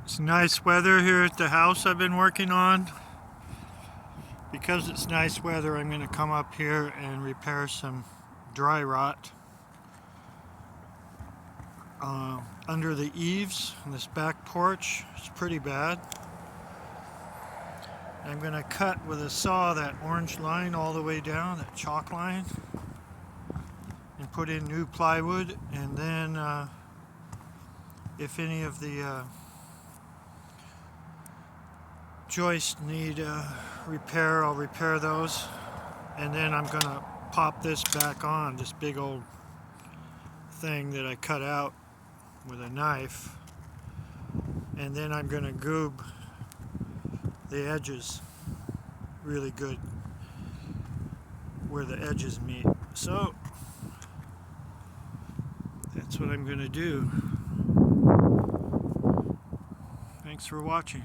It's nice weather here at the house I've been working on. Because it's nice weather, I'm going to come up here and repair some dry rot under the eaves on this back porch. It's pretty bad. I'm going to cut with a saw that orange line all the way down, that chalk line, and put in new plywood, and then if any of the joists need repair, I'll repair those, and then I'm gonna pop this back on, this big old thing that I cut out with a knife, and then I'm gonna goob the edges really good where the edges meet. So that's what I'm gonna do. Thanks for watching.